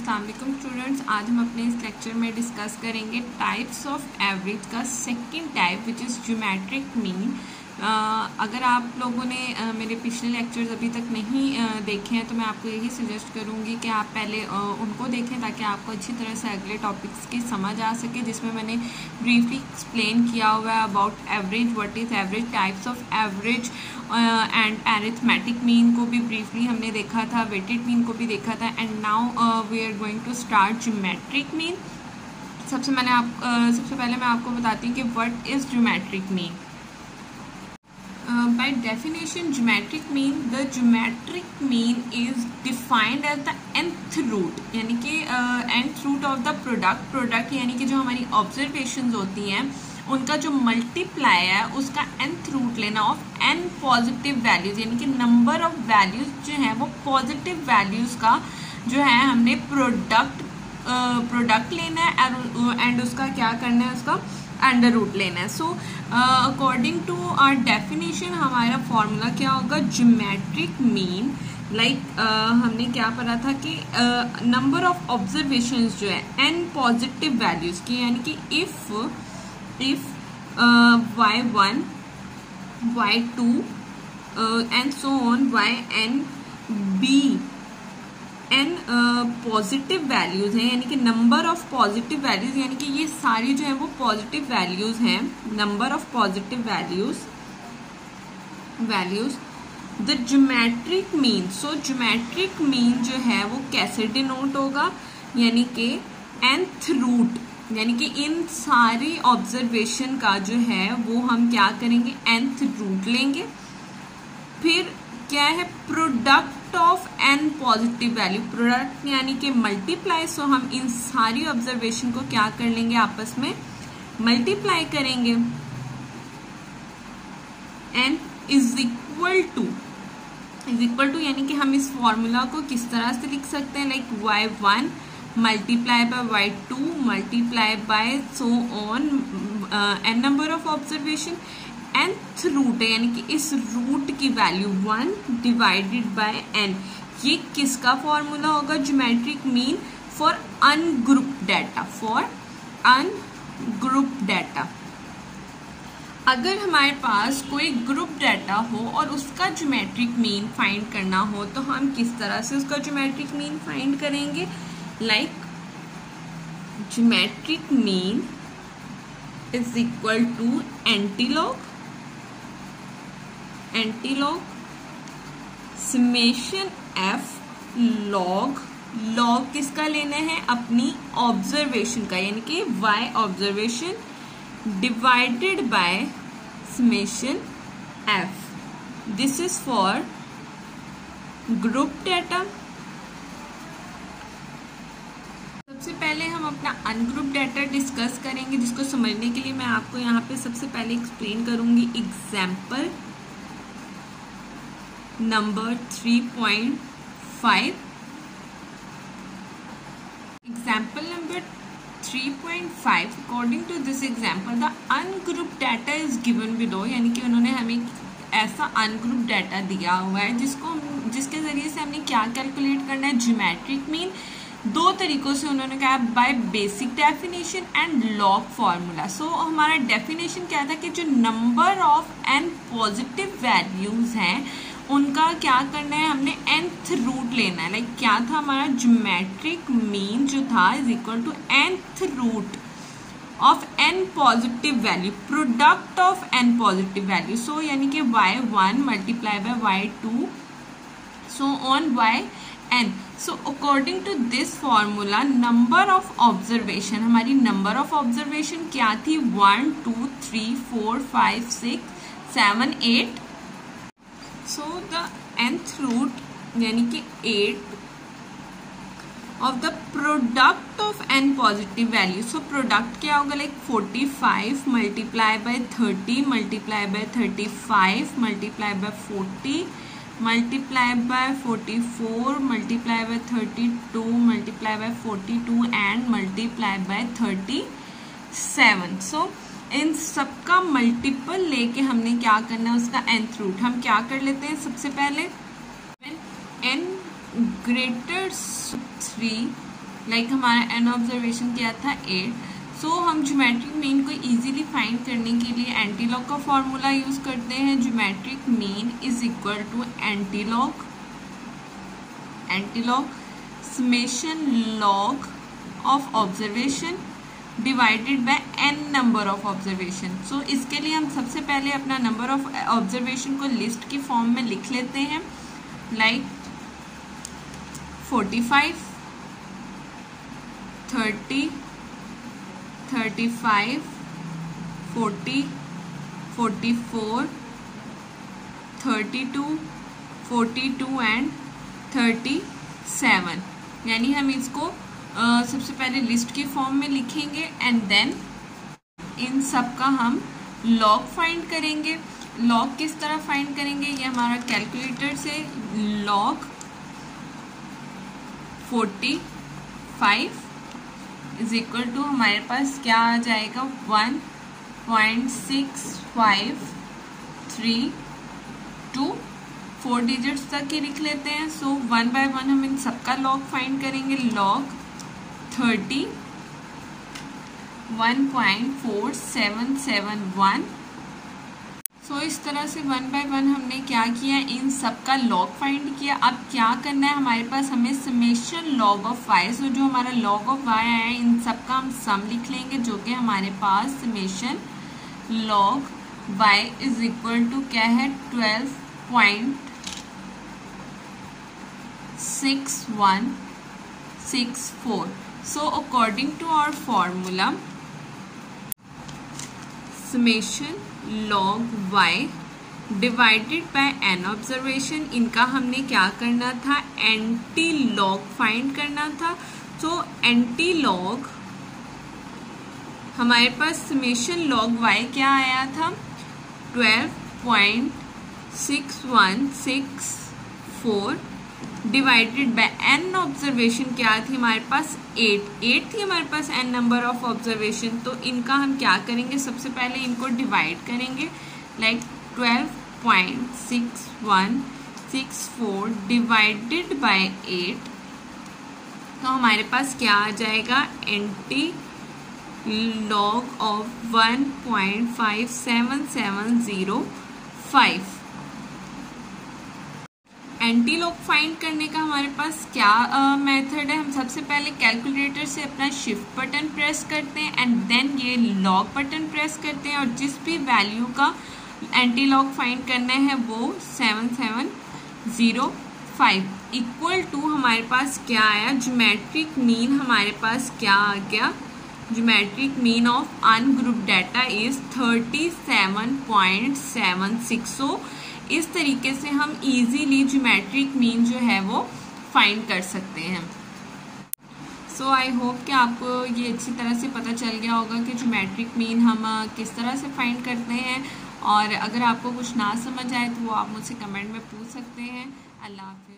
अस्सलाम वालेकुम स्टूडेंट्स। आज हम अपने इस लेक्चर में डिस्कस करेंगे टाइप्स ऑफ एवरेज का second type which is geometric mean. अगर आप लोगों ने मेरे पिछले लेक्चर्स अभी तक नहीं देखे हैं तो मैं आपको यही सजेस्ट करूंगी कि आप पहले उनको देखें ताकि आपको अच्छी तरह से अगले टॉपिक्स की समझ आ सके, जिसमें मैंने ब्रीफली एक्सप्लेन किया हुआ है about average, what is average, types of average and arithmetic mean को भी ब्रीफली हमने देखा था, वेटेड मीन को भी देखा था। And now we are going to start geometric mean. सबसे पहले मैं आपको बताती हूँ कि what is geometric mean. By definition, the geometric mean is defined as the nth root, यानी कि nth root of the product यानी कि जो हमारी observations होती हैं उनका जो multiply है उसका nth root लेना ऑफ n पॉजिटिव वैल्यूज, यानी कि नंबर ऑफ वैल्यूज जो है वो पॉजिटिव वैल्यूज का जो है हमने प्रोडक्ट लेना है एंड उसका क्या करना है, उसका अंडर रूट लेना है। So according to our definition हमारा फॉर्मूला क्या होगा, ज्योमेट्रिक मीन हमने क्या पढ़ा था कि नंबर ऑफ ऑब्जर्वेशंस जो है n पॉजिटिव वैल्यूज की, यानी कि if y1 y2 and so on yn b n positive values हैं, यानी कि नंबर ऑफ पॉजिटिव वैल्यूज, यानी कि ये सारी जो है वो पॉजिटिव वैल्यूज हैं, number of positive values the geometric mean. So geometric mean जो है वो कैसे डिनोट होगा, यानी कि nth रूट, यानी कि इन सारी ऑब्जर्वेशन का जो है वो हम क्या करेंगे, nth रूट लेंगे। फिर क्या है, product of n positive value, product यानी कि मल्टीप्लाई। सो हम इन सारी ऑब्जर्वेशन को क्या कर लेंगे, आपस में मल्टीप्लाई करेंगे। n इज इक्वल टू यानी कि हम इस फॉर्मूला को किस तरह से लिख सकते हैं, like y1 multiply by y2 multiply by so on n number of observation, nth root है यानी कि इस रूट की वैल्यू 1 डिवाइडेड बाय n। ये किसका फॉर्मूला होगा, geometric mean for ungrouped data. अगर हमारे पास कोई ग्रुप डाटा हो और उसका ज्योमेट्रिक मीन फाइंड करना हो तो हम किस तरह से उसका ज्योमेट्रिक मीन फाइंड करेंगे, like geometric mean is equal to antilog summation f log किसका लेना है, अपनी ऑब्जर्वेशन का, यानी कि y observation divided by summation f। This is for group data. सबसे पहले हम अपना अनग्रुप डाटा डिस्कस करेंगे, जिसको समझने के लिए मैं आपको यहाँ पे सबसे पहले एक्सप्लेन करूंगी example number 3.5। Example number 3.5, according to this example the ungroup data is given below, यानी कि उन्होंने हमें ऐसा अनग्रुप डाटा दिया हुआ है जिसके जरिए से हमने क्या कैलकुलेट करना है, ज्योमेट्रिक मीन। दो तरीकों से उन्होंने कहा, by basic definition and log formula. So हमारा डेफिनेशन क्या था कि जो number of n positive values हैं उनका क्या करना है, हमने nth रूट लेना है। लाइक क्या था हमारा, ज्योमेट्रिक मीन जो था is equal to nth root of n positive value, product of n positive value. So यानी कि y1 multiply by y2 so on yn। So according to this formula number of observation, हमारी number of observation क्या थी, 1 2 3 4 5 6 7 8। So the nth root यानी कि 8 of the product of n positive value. So product क्या होगा, like 45 multiply by 30 multiply by 35 multiply by 40 multiply by 44 multiply by 32 multiply by 42 and multiply by 37। सो इन सबका multiple लेके हमने क्या करना है, उसका nth रूट हम क्या कर लेते हैं, सबसे पहले n greater 3 लाइक हमारा एन ऑब्जर्वेशन क्या था 8। सो हम ज्योमेट्रिक मीन को इजीली फाइंड करने के लिए एंटीलॉग का फॉर्मूला यूज करते हैं। Geometric mean is equal to antilog summation log of observation divided by n number of observation. So इसके लिए हम सबसे पहले अपना नंबर ऑफ ऑब्जर्वेशन को लिस्ट की फॉर्म में लिख लेते हैं, लाइक 45, 30, 35, 40, 44, 32, 42 एंड 37। यानी हम इसको सबसे पहले लिस्ट की फॉर्म में लिखेंगे एंड देन इन सब का हम लॉग फाइंड करेंगे। लॉग किस तरह फाइंड करेंगे, ये हमारा कैलकुलेटर से लॉग 45 इज इक्वल टू हमारे पास क्या आ जाएगा 1.6532, 4 डिजिट्स तक ही लिख लेते हैं। सो 1 बाय 1 हम इन सबका लॉग फाइंड करेंगे। लॉग 30 1.4771। सो इस तरह से 1 बाय 1 हमने क्या किया, इन सब का लॉग फाइंड किया। अब क्या करना है हमारे पास, हमें समेशन लॉग ऑफ y, सो जो हमारा लॉग ऑफ y आया है इन सब का हम सम लिख लेंगे, जो कि हमारे पास summation log y is equal to क्या है 12.6164। So according to our formula summation log y divided by n observation, इनका हमने क्या करना था, एंटी लॉग फाइंड करना था। तो एंटी लॉग हमारे पास समेशन लॉग y क्या आया था 12.6164 डिवाइडेड बाय n ऑब्जर्वेशन क्या थी हमारे पास 8 थी हमारे पास n नंबर ऑफ ऑब्जर्वेशन। तो इनका हम क्या करेंगे, सबसे पहले इनको डिवाइड करेंगे, लाइक 12.6164 डिवाइडेड बाय 8। तो हमारे पास क्या आ जाएगा, anti log of 1.57705। Anti log find करने का हमारे पास क्या मेथड है, हम सबसे पहले कैलकुलेटर से अपना शिफ्ट बटन प्रेस करते हैं एंड देन ये लॉग बटन प्रेस करते हैं, और जिस भी वैल्यू का एंटी लॉग फाइंड करना है वो 7705 इक्वल टू हमारे पास क्या आया, ज्योमेट्रिक मीन हमारे पास क्या आ गया, geometric mean of ungroup data is 37.76। सो इस तरीके से हम इजीली ज्योमेट्रिक मीन जो है वो फाइंड कर सकते हैं। सो आई होप कि आपको ये अच्छी तरह से पता चल गया होगा कि ज्योमेट्रिक मीन हम किस तरह से फाइंड करते हैं, और अगर आपको कुछ ना समझ आए तो वो आप मुझसे कमेंट में पूछ सकते हैं। अल्लाह हाफ़िज़।